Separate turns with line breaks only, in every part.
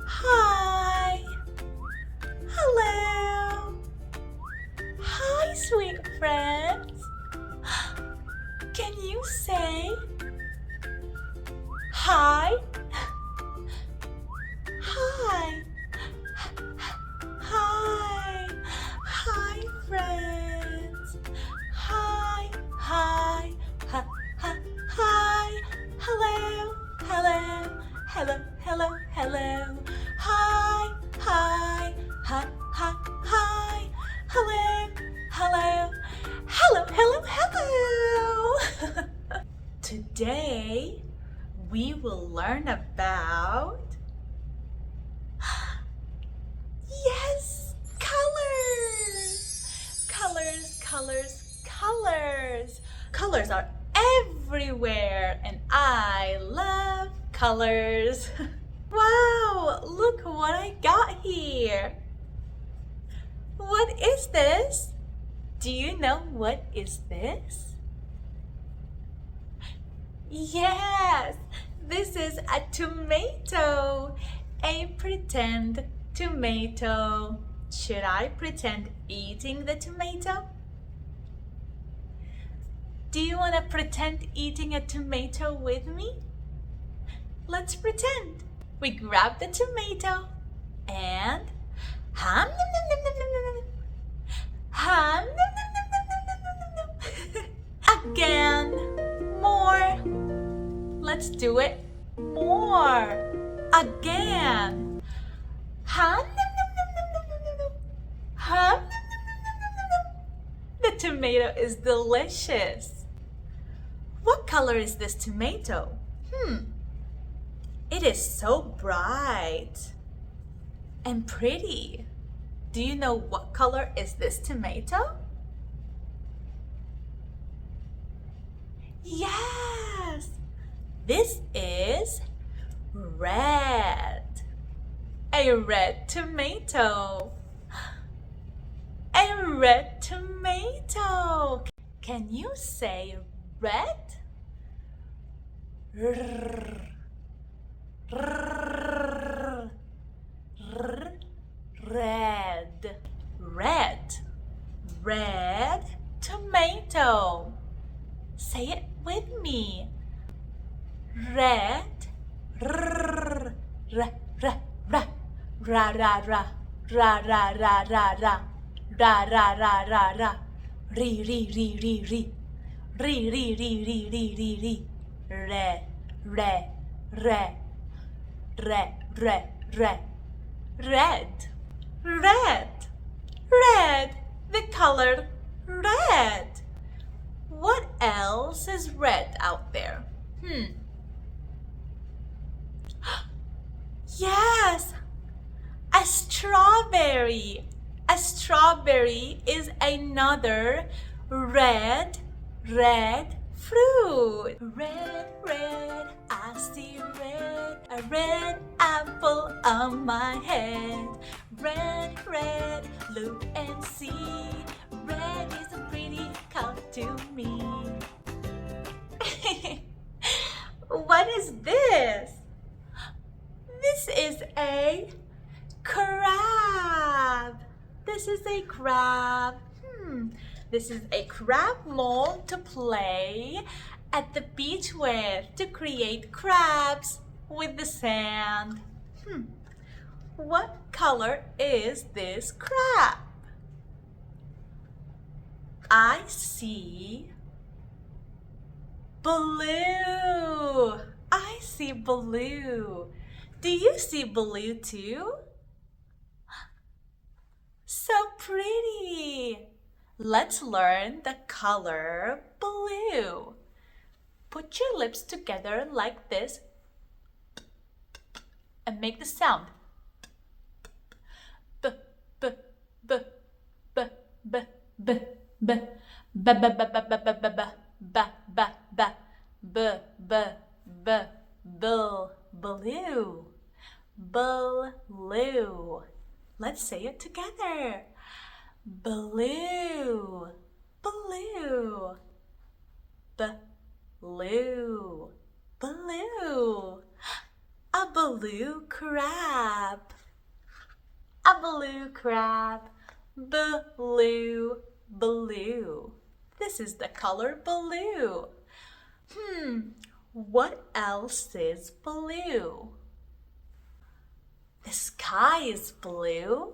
Hi. Hello. Hi, sweet friends. Can you say hi? Hi. Hi. Hi, friends. Hi. Hi. Ha, ha, hi. Hello. Hello. Hello. Hello. Hello. Hi. Hi. Ha, ha, hi. Hello. Hello. Hello. Hello. Hello. Today we will learn about yes, colors. Colors, colors, colors. Colors are everywhere and I love colors. Wow, look what I got here. What is this? Do you know what is this? Yes, this is a tomato, a pretend tomato. Should I pretend eating the tomato? Do you want to pretend eating a tomato with me? Let's pretend. We grab the tomato and hum nom nom nom nom nom nom nom. Hum nom nom nom nom nom nom nom nom. Again, more. Let's do it more. Again. Hum nom nom nom nom nom nom nom. Hum nom nom nom nom nom nom. The tomato is delicious. What color is this tomato? It is so bright and pretty. Do you know what color is this tomato? Yes, this is red. A red tomato. A red tomato. Can you say red? Red. Red. Red tomato. Say it with me. Red. R. Ra ra ra. Ra ra ra. Ra ra ra ra ra. Ra ra ra ra ra. Ri ri ri ri ri. Ri ri ri ri ri ri ri. Re re re. Re re re. Red. Red. Red. The color red. What else is red out there? Yes, a strawberry. A strawberry is another red fruit. Red, red, I see red. A red apple on my head. Red, red, look and see. Red is a pretty color to me. What is this? This is a crab. This is a crab. This is a crab mold to play at the beach with to create crabs with the sand. What color is this crab? I see blue. I see blue. Do you see blue too? So pretty. Let's learn the color blue. Put your lips together like this and make the sound. B, b, b, b, b, b, b, ba ba ba ba ba ba ba ba ba ba ba b b b blue blue. Let's say it together. Blue blue blue blue. A blue crab. A blue crab. Blue, blue. This is the color blue. What else is blue? The sky is blue.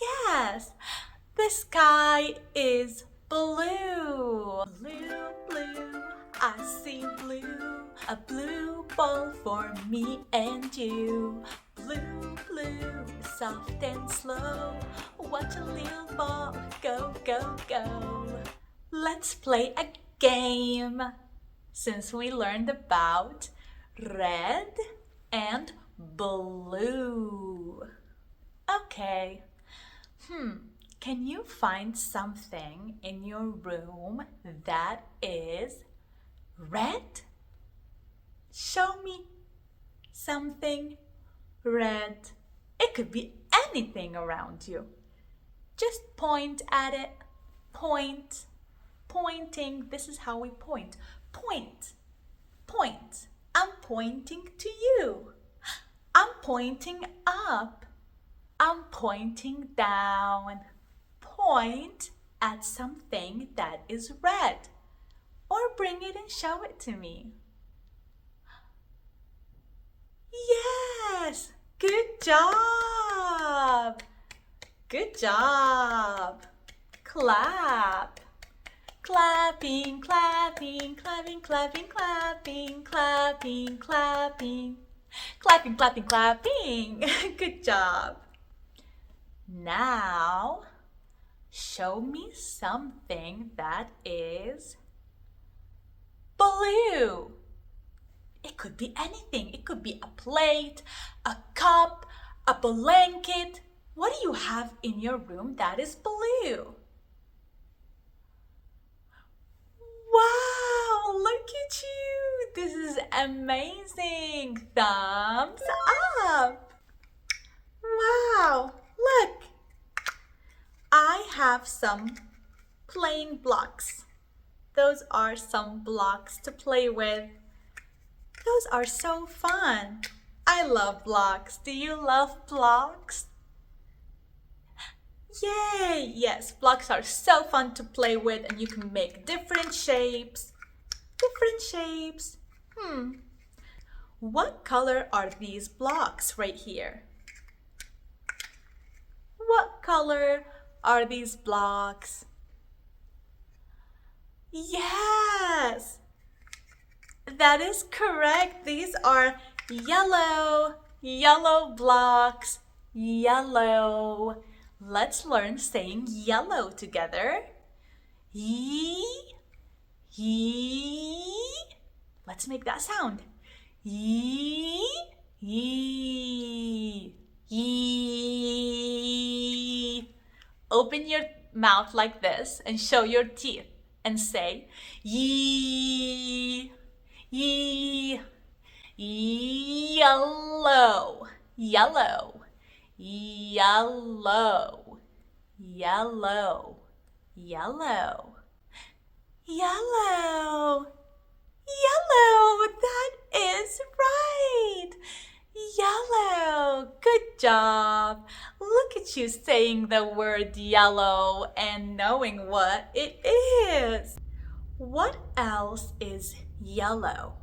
Yes, the sky is blue. Blue, blue, I see blue. A blue ball for me and you. Blue, blue, soft and slow. Watch a little ball go, go, go. Let's play a game. Since we learned about red and blue. Okay. Can you find something in your room that is red? Show me something red. It could be anything around you. Just point at it. Point. Pointing. This is how we point. Point. Point. I'm pointing to you. I'm pointing up. I'm pointing down. Point at something that is red. Or bring it and show it to me. Yes! Good job! Good job! Clap! Clapping, clapping, clapping, clapping, clapping, clapping, clapping. Clapping, clapping, clapping. Good job. Now, show me something that is blue. It could be anything. It could be a plate, a cup, a blanket. What do you have in your room that is blue? Wow, look at you. This is amazing. Thumbs up. Wow, look. I have some plain blocks. Those are some blocks to play with. Those are so fun. I love blocks. Do you love blocks? Yay! Yes, blocks are so fun to play with and you can make different shapes. Different shapes. What color are these blocks right here? What color are these blocks? Yes! That is correct. These are yellow. Yellow blocks. Yellow. Let's learn saying yellow together. Yee. Let's make that sound. Yee. Open your mouth like this and show your teeth and say yee. Yellow. Yellow. Yellow. Yellow. Yellow. Yellow. Yellow. That is right. Yellow. Good job. Look at you saying the word yellow and knowing what it is. What else is yellow?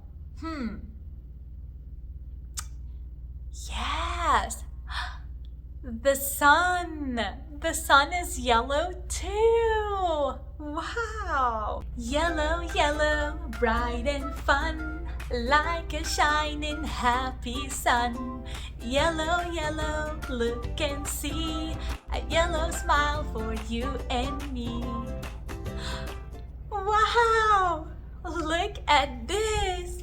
Yes. The sun. The sun is yellow too. Wow. Yellow, yellow, bright and fun, like a shining happy sun. Yellow, yellow, look and see, a yellow smile for you and me. Wow, look at this.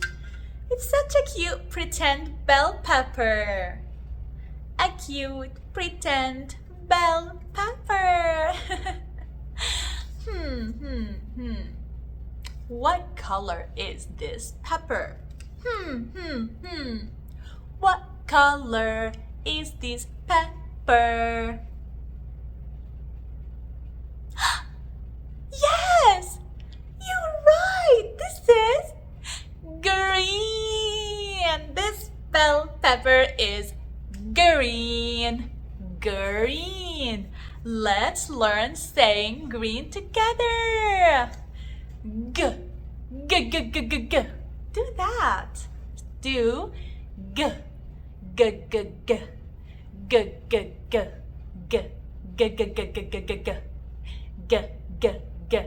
It's such a cute pretend bell pepper. A cute pretend bell pepper. What color is this pepper? What color is this pepper? Yes! You're right! This is green! This bell pepper is green. Green. Let's learn saying green together. G, g, g, g, g, g. Do that. Do g, g, g, g, g, g, g, g, g, g, g, g, g, g, g, g, g, g,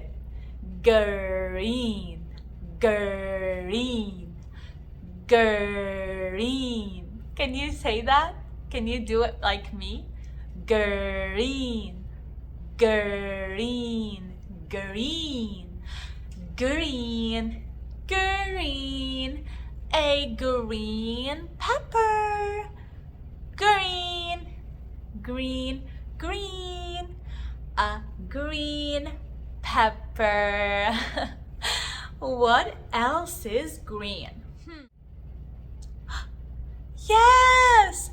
green, green, green. Can you say that? Can you do it like me? Green, green, green, green, green, a green pepper. Green, green, green, a green pepper. What else is green? Yes!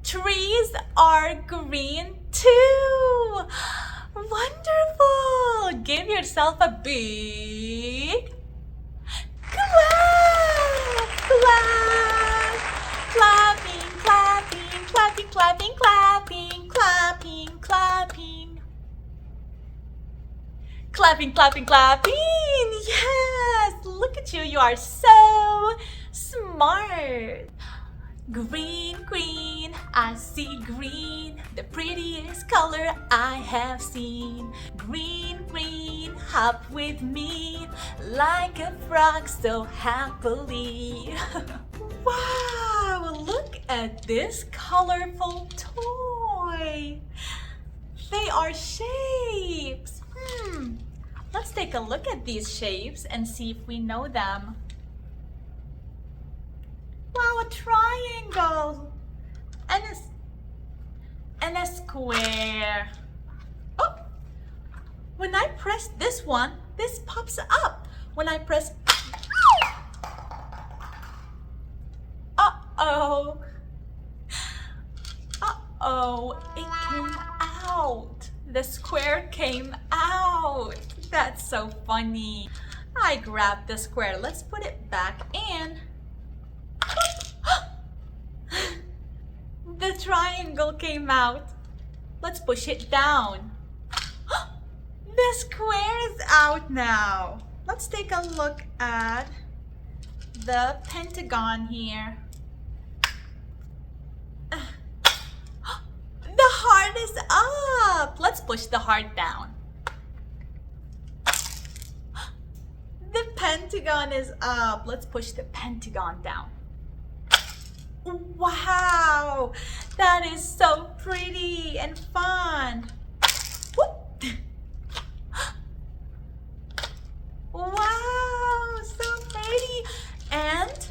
Trees are green too! Wonderful! Give yourself a big clap! Clap! Clapping, clapping, clapping, clapping, clapping, clapping, clapping. Clapping, clapping, clapping! Yes! Look at you, you are so smart! Green, green, I see green, the prettiest color I have seen. Green, green, hop with me, like a frog so happily. Wow, look at this colorful toy. They are shapes. Let's take a look at these shapes and see if we know them. Wow, a triangle and a square. Oh, when I press this one, this pops up. When I press, uh-oh, it came out. The square came out. That's so funny. I grabbed the square. Let's put it back in. The triangle came out. Let's push it down. The square is out now. Let's take a look at the pentagon here. The heart is up. Let's push the heart down. The pentagon is up. Let's push the pentagon down. Wow, that is so pretty and fun. Whoop. Wow, so pretty. And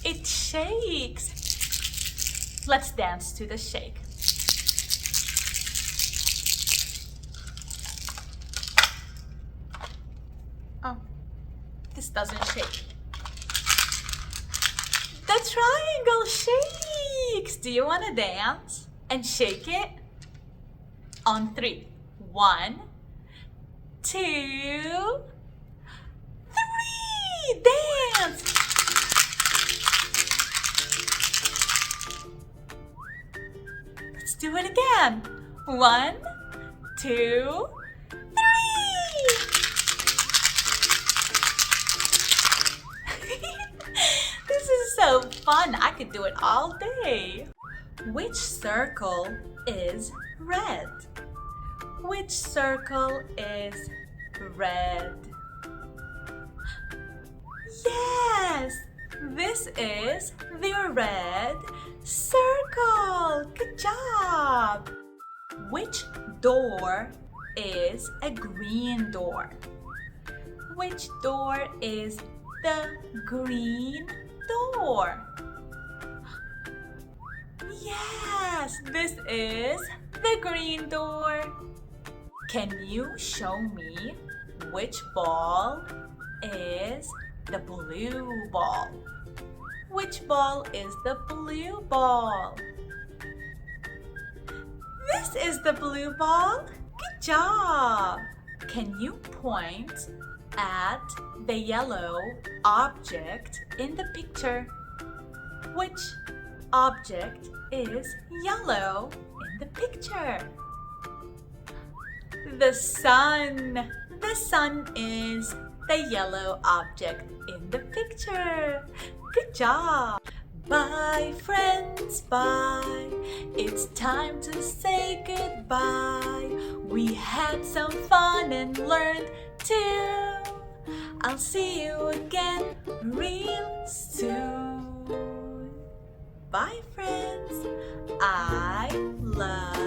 it shakes. Let's dance to the shake. Oh, this doesn't shake. The triangle shakes. Do you want to dance and shake it? On 3. 1, 2, 3. Dance. Let's do it again. 1, 2, 3. This is so fun. I could do it all day. Which circle is red? Which circle is red? Yes, this is the red circle. Good job. Which door is a green door? Which door is the green door? Yes, this is the green door. Can you show me which ball is the blue ball? Which ball is the blue ball? This is the blue ball. Good job. Can you point at the yellow object in the picture? Which object is yellow in the picture? The sun. The sun is the yellow object in the picture. Good job. Bye, friends, bye. It's time to say goodbye. We had some fun and learned too. I'll see you again real soon. Bye, friends. I love